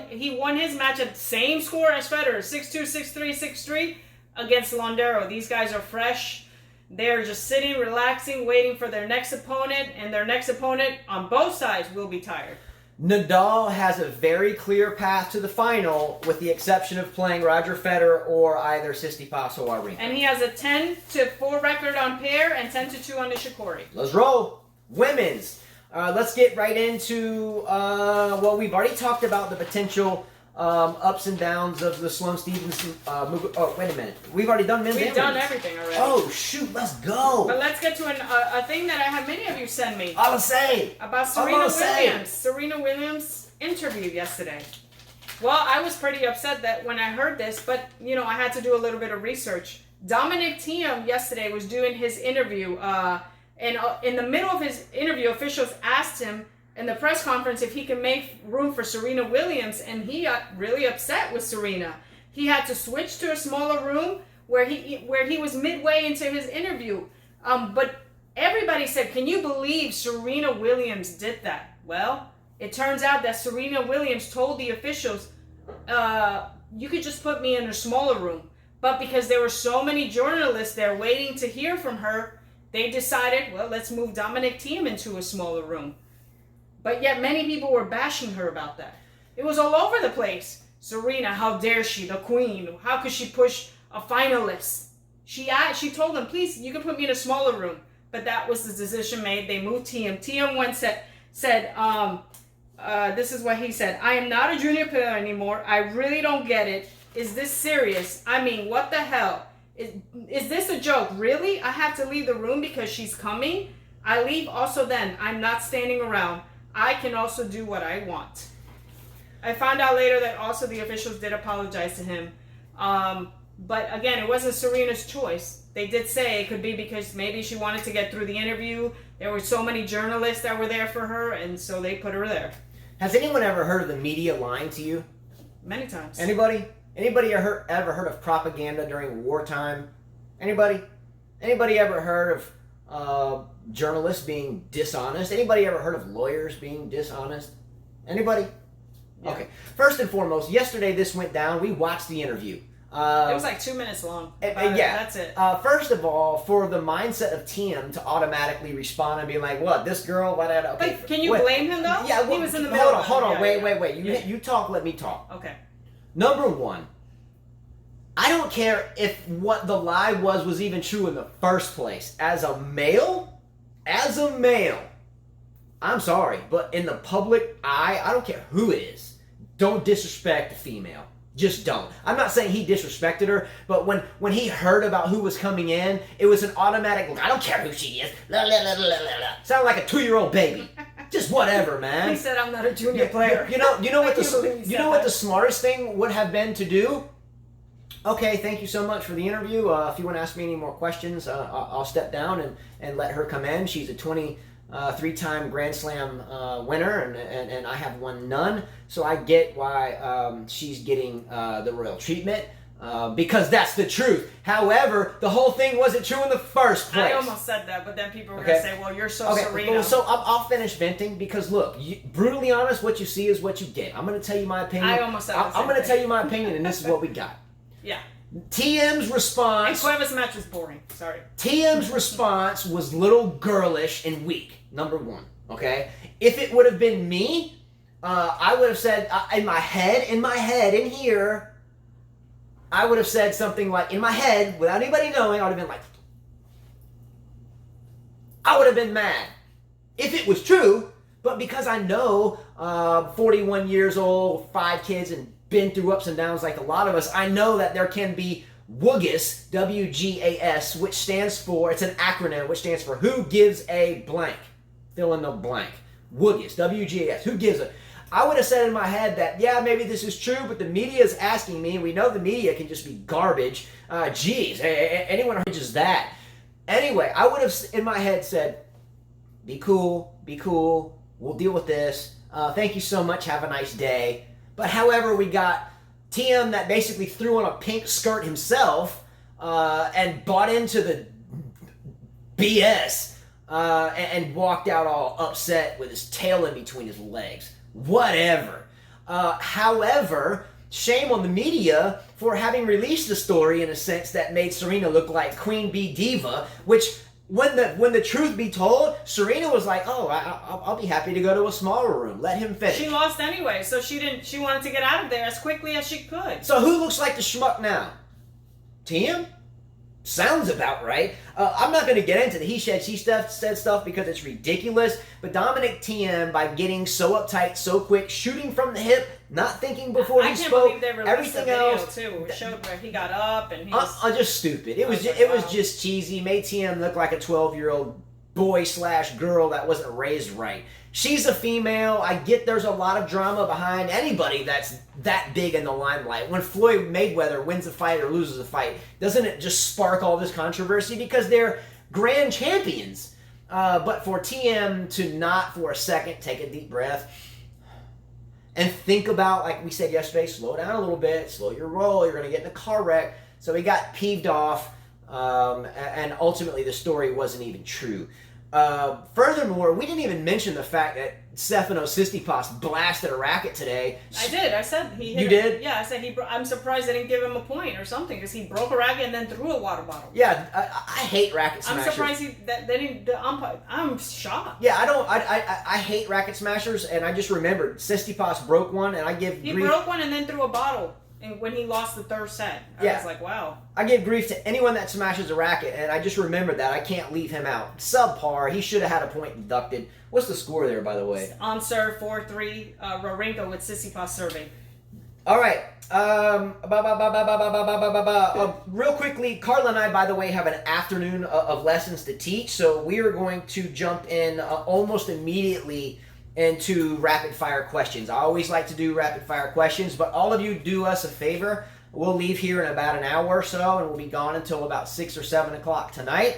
his match at the same score as Federer, 6-2, 6-3, 6-3 against Londero. These guys are fresh. They're just sitting, relaxing, waiting for their next opponent, and their next opponent on both sides will be tired. Nadal has a very clear path to the final, with the exception of playing Roger Federer or either Tsitsipas or Wawrinka. And he has a 10-4 record on Pierre and 10-2 on Nishikori. Let's roll. Women's. Let's get right into, well, we've already talked about the potential ups and downs of the Sloane Stephens move. Oh, wait a minute. We've already done men's. We've done everything already. Oh, shoot. Let's go. But let's get to a thing that I had many of you send me. I was saying. About Serena Williams. Serena Williams' interview yesterday. Well, I was pretty upset that when I heard this, but, you know, I had to do a little bit of research. Dominic Thiem yesterday was doing his interview, and in the middle of his interview, officials asked him in the press conference if he can make room for Serena Williams, and he got really upset with Serena. He had to switch to a smaller room where he was midway into his interview. But everybody said, can you believe Serena Williams did that? Well, it turns out that Serena Williams told the officials, you could just put me in a smaller room. But because there were so many journalists there waiting to hear from her, they decided, well, let's move Dominic Thiem into a smaller room. But yet many people were bashing her about that. It was all over the place. Serena, how dare she, the queen? How could she push a finalist? She told them, please, you can put me in a smaller room. But that was the decision made. They moved Thiem. Thiem once said, this is what he said, I am not a junior player anymore. I really don't get it. Is this serious? I mean, what the hell? Is this a joke? Really? I have to leave the room because she's coming? I leave also then. I'm not standing around. I can also do what I want. I found out later that also the officials did apologize to him. But again, it wasn't Serena's choice. They did say it could be because maybe she wanted to get through the interview. There were so many journalists that were there for her, and so they put her there. Has anyone ever heard of the media lying to you? Many times. Anybody? Anybody ever heard of propaganda during wartime? Anybody? Anybody ever heard of journalists being dishonest? Anybody ever heard of lawyers being dishonest? Anybody? Yeah. Okay. First and foremost, yesterday this went down. We watched the interview. It was like 2 minutes long. Yeah. That's it. First of all, for the mindset of Thiem to automatically respond and be like, what, this girl? What? Okay. But can you blame him, though? Yeah. He was in the middle. Hold on. Wait. You talk, let me talk. Okay. Number one, I don't care if what the lie was even true in the first place. As a male, I'm sorry, but in the public eye, I don't care who it is. Don't disrespect a female. Just don't. I'm not saying he disrespected her, but when he heard about who was coming in, it was an automatic, look, I don't care who she is. La, la, la, la, la, la. Sound like a 2-year-old baby. Just whatever, man. He said I'm not a junior player. You know what the smartest thing would have been to do? Okay, thank you so much for the interview. If you want to ask me any more questions, I'll step down and let her come in. She's a 23-time Grand Slam winner, and I have won none. So I get why she's getting the royal treatment. Because that's the truth. However, the whole thing wasn't true in the first place. I almost said that, but then people were going to say, well, you're so Serena. Well, so I'll finish venting because, look, brutally honest, what you see is what you get. I'm going to tell you my opinion. I almost said I'm going to tell you my opinion, and this is what we got. Yeah. TM's And response... Cueva's match was boring. Sorry. TM's response was little girlish and weak, number one, okay? If it would have been me, I would have said, in my head, in here, I would have said something like, in my head, without anybody knowing, I would have been like, I would have been mad. If it was true, but because I know 41 years old, 5 kids, and been through ups and downs like a lot of us, I know that there can be WGAS, W-G-A-S, which stands for, it's an acronym, which stands for who gives a blank. Fill in the blank. WGAS, W-G-A-S, who gives a... I would have said in my head that, yeah, maybe this is true, but the media is asking me, and we know the media can just be garbage. Geez, anyone reaches that. Anyway, I would have, in my head, said, be cool, we'll deal with this. Thank you so much, have a nice day. But however, we got TM that basically threw on a pink skirt himself and bought into the BS and walked out all upset with his tail in between his legs. Whatever. However, shame on the media for having released the story in a sense that made Serena look like Queen Bee Diva, which when the truth be told, Serena was like, "Oh, I'll be happy to go to a smaller room. Let him finish." She lost anyway, so she wanted to get out of there as quickly as she could. So who looks like the schmuck now? TM? Sounds about right. I'm not going to get into the he said, she said stuff because it's ridiculous. But Dominic TM, by getting so uptight so quick, shooting from the hip, not thinking before he spoke, I can't believe they released everything the video else too. It showed where he got up and he's just stupid. It was wow. just cheesy. Made TM look like a 12-year-old boy/girl that wasn't raised right. She's a female. I get there's a lot of drama behind anybody that's that big in the limelight. When Floyd Mayweather wins a fight or loses a fight, doesn't it just spark all this controversy? Because they're grand champions. But for TM to not for a second take a deep breath and think about, like we said yesterday, slow down a little bit, slow your roll, you're going to get in a car wreck. So he got peeved off, and ultimately the story wasn't even true. Furthermore, we didn't even mention the fact that Stefanos Tsitsipas blasted a racket today. I did. I said he hit You it. did? Yeah, I said I'm surprised they didn't give him a point or something because he broke a racket and then threw a water bottle. Yeah, I hate racket smashers. I'm surprised they didn't. The umpire. I'm shocked. Yeah, I hate racket smashers, and I just remembered Tsitsipas broke one, and I give He grief. broke one and then threw a bottle. And when he lost the third set, I was like, wow. I give grief to anyone that smashes a racket, and I just remembered that. I can't leave him out. Subpar. He should have had a point deducted. What's the score there, by the way? On serve 4-3, Wawrinka with Tsitsipas serving. All right. Real quickly, Carla and I, by the way, have an afternoon of lessons to teach, so we are going to jump in almost immediately into rapid fire questions. I always like to do rapid fire questions, but all of you do us a favor. We'll leave here in about an hour or so, and we'll be gone until about 6 or 7 o'clock tonight.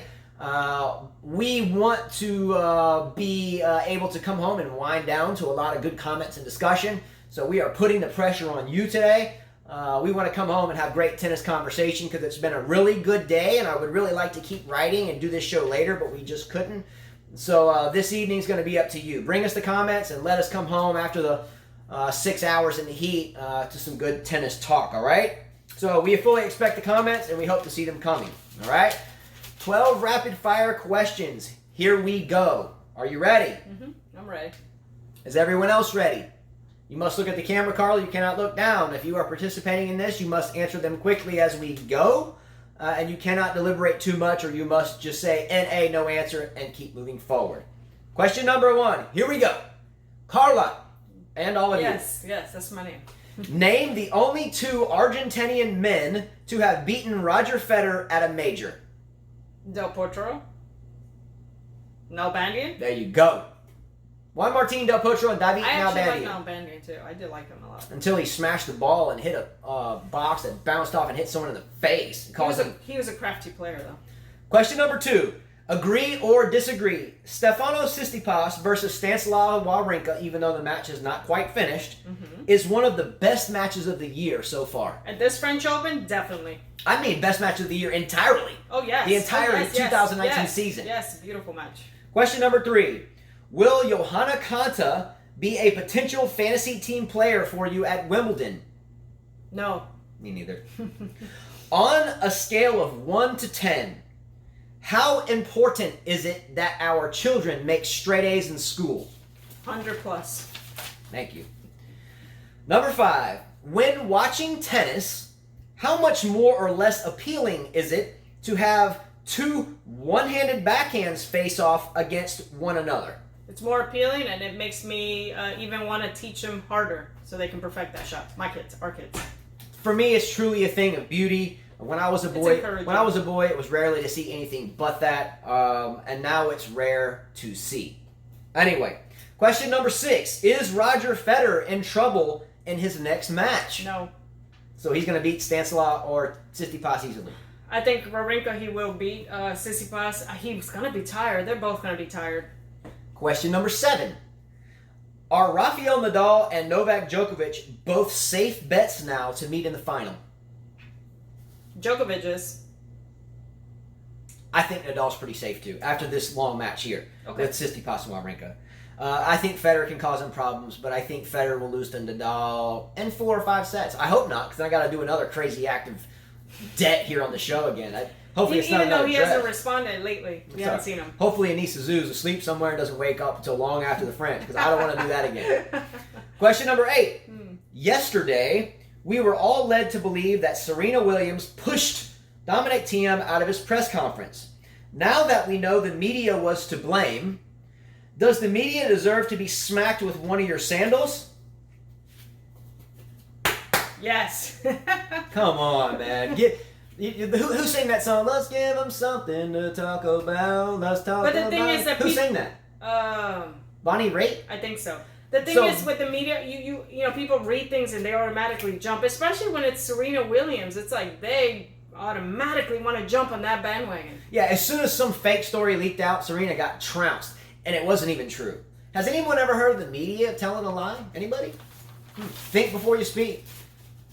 We want to be able to come home and wind down to a lot of good comments and discussion, so we are putting the pressure on you today. We want to come home and have great tennis conversation because it's been a really good day, and I would really like to keep writing and do this show later, but we just couldn't. So this evening's going to be up to you. Bring us the comments and let us come home after the 6 hours in the heat to some good tennis talk, all right? So we fully expect the comments, and we hope to see them coming, all right? 12 rapid-fire questions. Here we go. Are you ready? I'm ready. Is everyone else ready? You must look at the camera, Carl. You cannot look down. If you are participating in this, you must answer them quickly as we go. And you cannot deliberate too much, or you must just say N.A., no answer, and keep moving forward. Question number 1. Here we go. Carla, and all of you. Yes, that's my name. Name the only 2 Argentinian men to have beaten Roger Federer at a major. Del Potro. Nalbandian. There you go. Juan Martín Del Potro and David I actually like Nalbandian. Nalbandian too. I did like him a lot. Until he smashed the ball and hit a box that bounced off and hit someone in the face. He was a crafty player though. Question number 2. Agree or disagree? Stefanos Tsitsipas versus Stanislav Wawrinka, even though the match is not quite finished, is one of the best matches of the year so far. At this French Open, definitely. I mean, best match of the year entirely. Oh, yes. The entire 2019 season. Yes, beautiful match. Question number 3. Will Johanna Konta be a potential fantasy team player for you at Wimbledon? No. Me neither. On a scale of 1 to 10, how important is it that our children make straight A's in school? 100 plus. Thank you. Number 5, when watching tennis, how much more or less appealing is it to have two one-handed backhands face off against one another? It's more appealing, and it makes me even want to teach them harder so they can perfect that shot. My kids, our kids. For me, it's truly a thing of beauty. When I was a boy, it was rarely to see anything but that, and now it's rare to see. Anyway, question number 6: is Roger Federer in trouble in his next match? No. So he's going to beat Stanislav or Tsitsipas easily. I think Wawrinka he will beat Tsitsipas. He's going to be tired. They're both going to be tired. Question number 7: are Rafael Nadal and Novak Djokovic both safe bets now to meet in the final? Djokovic is. I think Nadal's pretty safe too after this long match here with Tsitsipas and Wawrinka. I think Federer can cause him problems, but I think Federer will lose to Nadal in 4 or 5 sets. I hope not, because I got to do another crazy act of debt here on the show again. Hopefully it's not even though he dress. hasn't responded lately. We haven't seen him. Hopefully Anissa Zoo's asleep somewhere and doesn't wake up until long after the French, because I don't want to do that again. Question number 8. Yesterday, we were all led to believe that Serena Williams pushed Dominic Thiem out of his press conference. Now that we know the media was to blame, does the media deserve to be smacked with one of your sandals? Yes. Come on, man. Who sang that song? Let's give them something to talk about. Let's talk about. But the thing is that who sang that? Bonnie Raitt? I think so. The thing is with the media, you know, people read things and they automatically jump, especially when it's Serena Williams. It's like they automatically want to jump on that bandwagon. Yeah, as soon as some fake story leaked out, Serena got trounced, and it wasn't even true. Has anyone ever heard of the media telling a lie? Anybody? Think before you speak.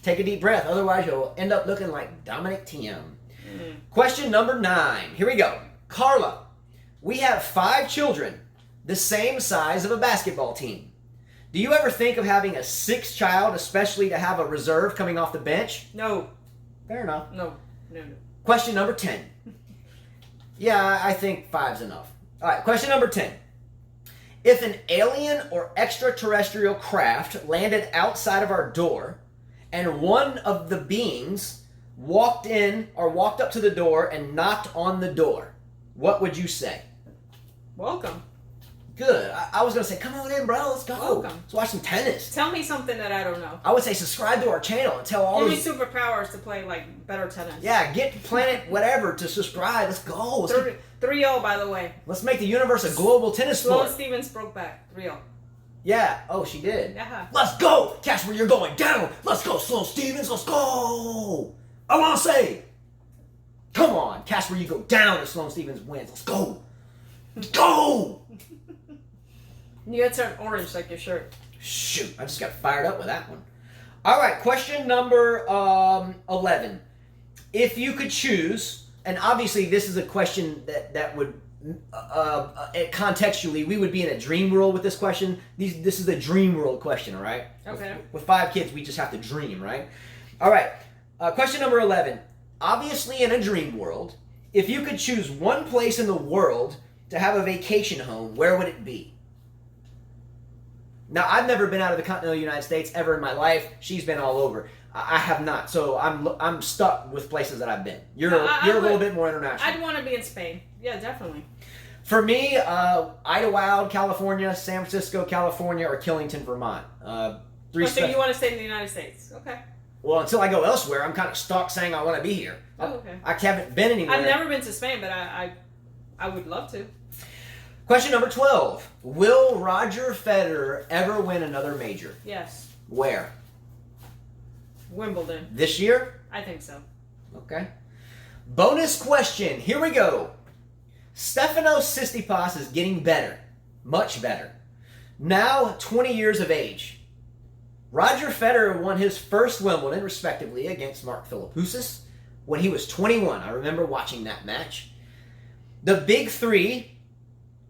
Take a deep breath, otherwise you'll end up looking like Dominic Thiem. Question number 9. Here we go. Carla, we have 5 children, the same size of a basketball team. Do you ever think of having a 6th child, especially to have a reserve coming off the bench? No. Fair enough. No. Question number 10. Yeah, I think 5's enough. All right, question number 10. If an alien or extraterrestrial craft landed outside of our door and one of the beings walked up to the door and knocked on the door, what would you say? Welcome. Good. I was going to say, come on in, bro. Let's go. Welcome. Let's watch some tennis. Tell me something that I don't know. I would say subscribe to our channel and tell all Give me superpowers to play like better tennis. Yeah, get Planet whatever to subscribe. Let's go. 3-0, by the way. Let's make the universe a global tennis sport. Sloane Stevens broke back. 3-0. Yeah. Oh, she did. Yeah. Let's go. Casper, you're going down. Let's go, Sloane Stevens. Let's go. I want to say, come on, Casper, you go down if Sloane Stevens wins. Let's go. Let's go. You had to turn orange like your shirt. Shoot, I just got fired up with that one. All right, question number 11. If you could choose, and obviously this is a question that would, contextually, we would be in a dream world with this question. This is a dream world question, all right? Okay. With 5 kids, we just have to dream, right? All right, question number 11. Obviously in a dream world, if you could choose one place in the world to have a vacation home, where would it be? Now, I've never been out of the continental United States ever in my life. She's been all over. I have not, so I'm stuck with places that I've been. You're a little bit more international. I'd want to be in Spain. Yeah, definitely. For me, Idlewild, California, San Francisco, California, or Killington, Vermont. So you want to stay in the United States? Okay. Well, until I go elsewhere, I'm kind of stuck saying I want to be here. Oh, okay. I haven't been anywhere. I've never been to Spain, but I would love to. Question number 12. Will Roger Federer ever win another major? Yes. Where? Wimbledon. This year? I think so. Okay. Bonus question. Here we go. Stefanos Tsitsipas is getting better. Much better. Now 20 years of age. Roger Federer won his first Wimbledon, respectively, against Mark Philippoussis when he was 21. I remember watching that match. The big 3...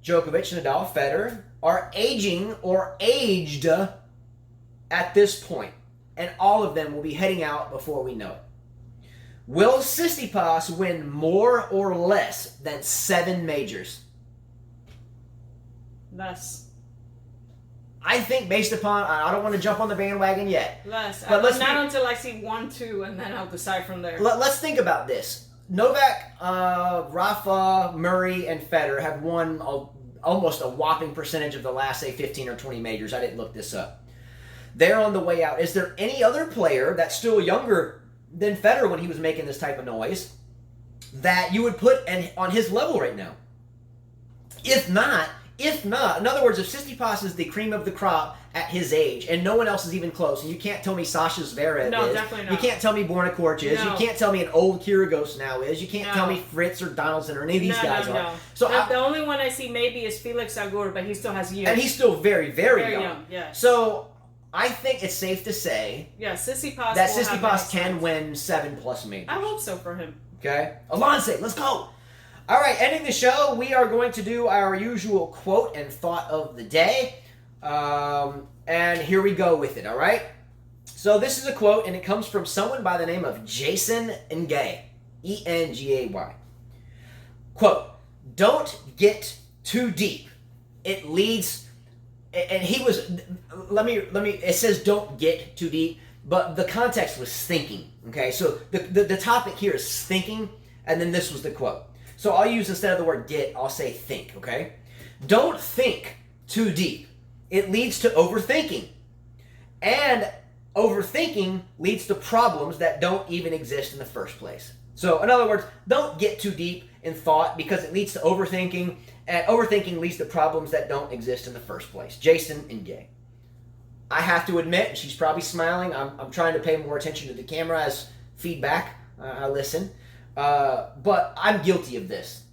Djokovic, Nadal, Federer, are aging or aged at this point, and all of them will be heading out before we know it. Will Tsitsipas win more or less than 7 majors? Less. I think based upon, I don't want to jump on the bandwagon yet. Less. But not until I see 1, 2, and then I'll decide from there. Let's think about this. Novak, Rafa, Murray, and Federer have won almost a whopping percentage of the last, say, 15 or 20 majors. I didn't look this up. They're on the way out. Is there any other player that's still younger than Federer when he was making this type of noise that you would put on his level right now? If not, in other words, if Tsitsipas is the cream of the crop at his age, and no one else is even close, and you can't tell me Sasha Zverev No, is, definitely not. you can't tell me Borna Coric is, No. you can't tell me an old Kyrgios now is, you can't tell me Fritz or Donaldson or any of these guys are. So the only one I see maybe is Felix Aguirre, but he still has years. And he's still very, very young. Yes. So I think it's safe to say Tsitsipas that Tsitsipas can win 7+ majors. I hope so for him. Okay? Alonso, let's go! All right, ending the show, we are going to do our usual quote and thought of the day. And here we go with it, all right? So this is a quote, and it comes from someone by the name of Jason Ngay, E-N-G-A-Y. Quote, "Don't get too deep. It leads..." And he was... Let me... It says don't get too deep, but the context was thinking, okay? So the topic here is thinking, and then this was the quote. So I'll use, instead of the word get, I'll say think, okay? Don't think too deep. It leads to overthinking. And overthinking leads to problems that don't even exist in the first place. So, in other words, don't get too deep in thought because it leads to overthinking, and overthinking leads to problems that don't exist in the first place. Jason Ngay. I have to admit, and she's probably smiling, I'm trying to pay more attention to the camera as feedback. I listen. But I'm guilty of this.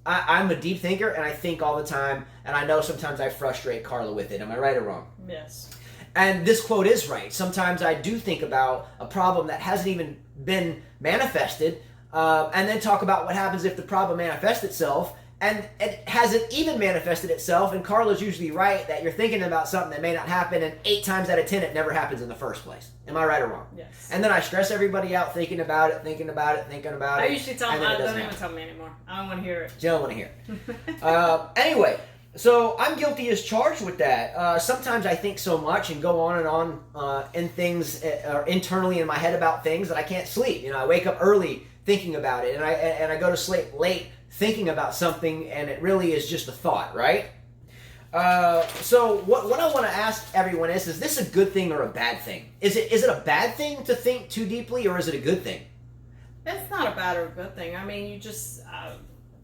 I'm a deep thinker, and I think all the time, and I know sometimes I frustrate Carla with it. Am I right or wrong? Yes. And this quote is right. Sometimes I do think about a problem that hasn't even been manifested, and then talk about what happens if the problem manifests itself, and it hasn't even manifested itself, and Carla's usually right that you're thinking about something that may not happen, and 8 times out of 10 it never happens in the first place. Am I right or wrong? Yes. And then I stress everybody out thinking about it. I usually tell them, don't even tell me anymore. I don't want to hear it. You don't want to hear it. Anyway, so I'm guilty as charged with that. Sometimes I think so much and go on and on in things internally in my head about things that I can't sleep. You know, I wake up early thinking about it, and I go to sleep late thinking about something, and it really is just a thought, right? So what I want to ask everyone is this a good thing or a bad thing? Is it a bad thing to think too deeply, or is it a good thing? It's not a bad or a good thing. I mean, you just...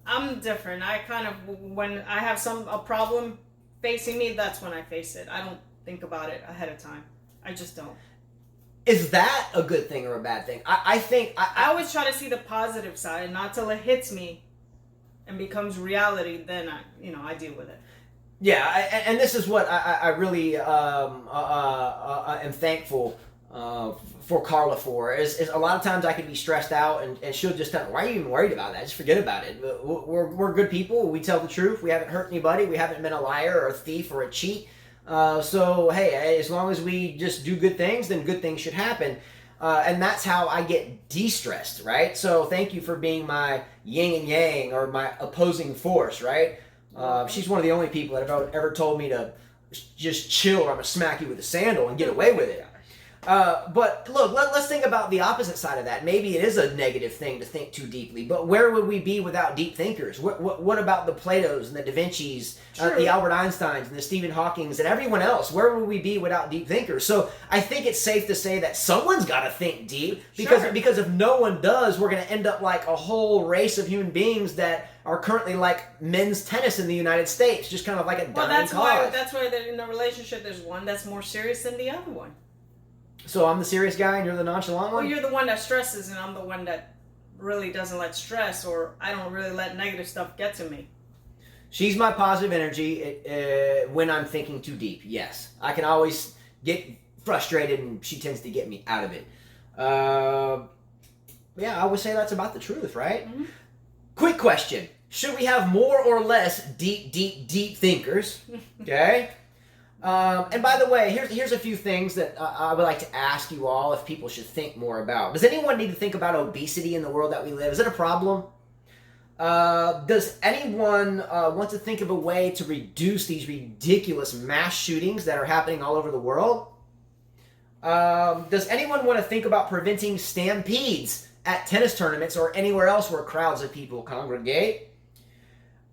I'm different. I kind of... When I have a problem facing me, that's when I face it. I don't think about it ahead of time. I just don't. Is that a good thing or a bad thing? I think... I always try to see the positive side, not till it hits me and becomes reality, then I deal with it. Yeah, and this is what I really am thankful for Carla for, is a lot of times I can be stressed out, and she'll just tell me, why are you even worried about that? Just forget about it. We're good people. We tell the truth. We haven't hurt anybody. We haven't been a liar or a thief or a cheat. So, hey, as long as we just do good things, then good things should happen. And that's how I get de-stressed, right? So thank you for being my yin and yang, or my opposing force, right? She's one of the only people that have ever told me to just chill, or I'm going to smack you with a sandal and get away with it. But look, let's think about the opposite side of that. Maybe it is a negative thing to think too deeply, but where would we be without deep thinkers? What about the Platos and the Da Vinci's, the Albert Einsteins and the Stephen Hawkings and everyone else? Where would we be without deep thinkers? So I think it's safe to say that someone's got to think deep, because if no one does, we're going to end up like a whole race of human beings that are currently like men's tennis in the United States, just kind of like a dying cause. That's why in a relationship there's one that's more serious than the other one. So I'm the serious guy and you're the nonchalant one? Well, you're the one that stresses and I'm the one that really doesn't let stress, or I don't really let negative stuff get to me. She's my positive energy when I'm thinking too deep, yes. I can always get frustrated and she tends to get me out of it. Yeah, I would say that's about the truth, right? Mm-hmm. Quick question. Should we have more or less deep thinkers? Okay? And by the way, here's a few things that I would like to ask you all if people should think more about. Does anyone need to think about obesity in the world that we live? Is it a problem? Does anyone want to think of a way to reduce these ridiculous mass shootings that are happening all over the world? Does anyone want to think about preventing stampedes at tennis tournaments or anywhere else where crowds of people congregate?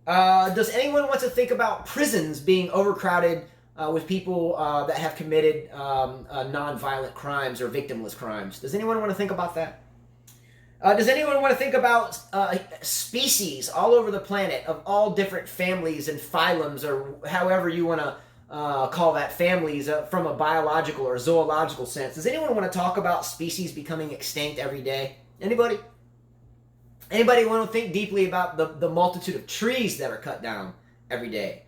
Does anyone want to think about prisons being overcrowded with people that have committed non-violent crimes or victimless crimes? Does anyone want to think about that? Does anyone want to think about species all over the planet of all different families and phylums, or however you want to call that, families from a biological or zoological sense? Does anyone want to talk about species becoming extinct every day? Anybody? Anybody want to think deeply about the multitude of trees that are cut down every day?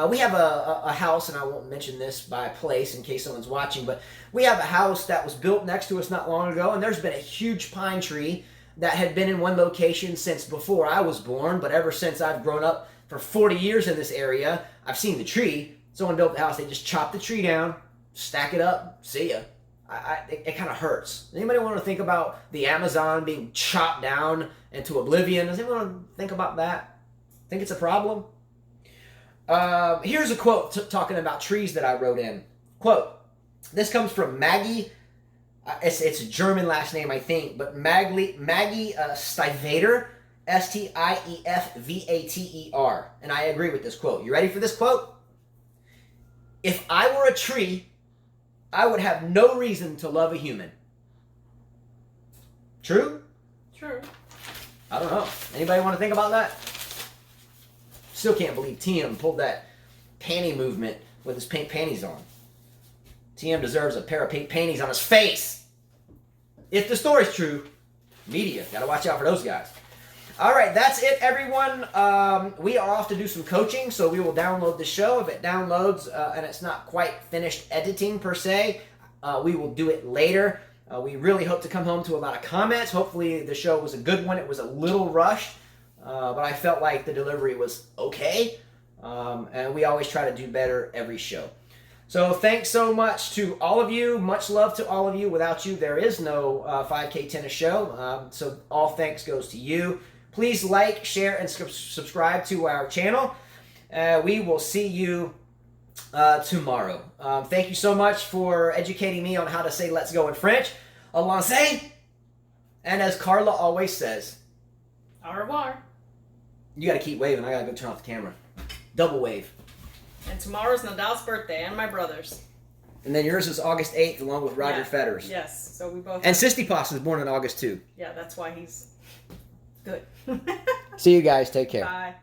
We have a house, and I won't mention this by place in case someone's watching, but we have a house that was built next to us not long ago, and there's been a huge pine tree that had been in one location since before I was born, but ever since I've grown up for 40 years in this area, I've seen the tree. Someone built the house, they just chopped the tree down, stack it up, see ya. It kind of hurts. Anybody want to think about the Amazon being chopped down into oblivion? Does anyone want to think about that? Think it's a problem? Here's a quote talking about trees that I wrote in. Quote, this comes from Maggie, it's a German last name, I think, but Maggie Stiefvater, Stiefvater, and I agree with this quote. You ready for this quote? If I were a tree, I would have no reason to love a human. True? True. I don't know. Anybody want to think about that? Still can't believe Thiem pulled that panty movement with his pink panties on. Thiem deserves a pair of pink panties on his face. If the story's true, media, gotta watch out for those guys. All right, that's it, everyone. We are off to do some coaching, so we will download the show. If it downloads and it's not quite finished editing per se, we will do it later. We really hope to come home to a lot of comments. Hopefully the show was a good one. It was a little rushed, but I felt like the delivery was okay. And we always try to do better every show. So thanks so much to all of you. Much love to all of you. Without you, there is no 5K Tennis Show. So all thanks goes to you. Please like, share, and subscribe to our channel. We will see you tomorrow. Thank you so much for educating me on how to say let's go in French. Allons-y. And as Carla always says, Au revoir. You got to keep waving. I got to go turn off the camera. Double wave. And tomorrow's Nadal's birthday and my brother's. And then yours is August 8th along with Roger Federer's. Yes, so we both... And Tsitsipas is born on August 2. Yeah, that's why he's good. See you guys. Take care. Bye.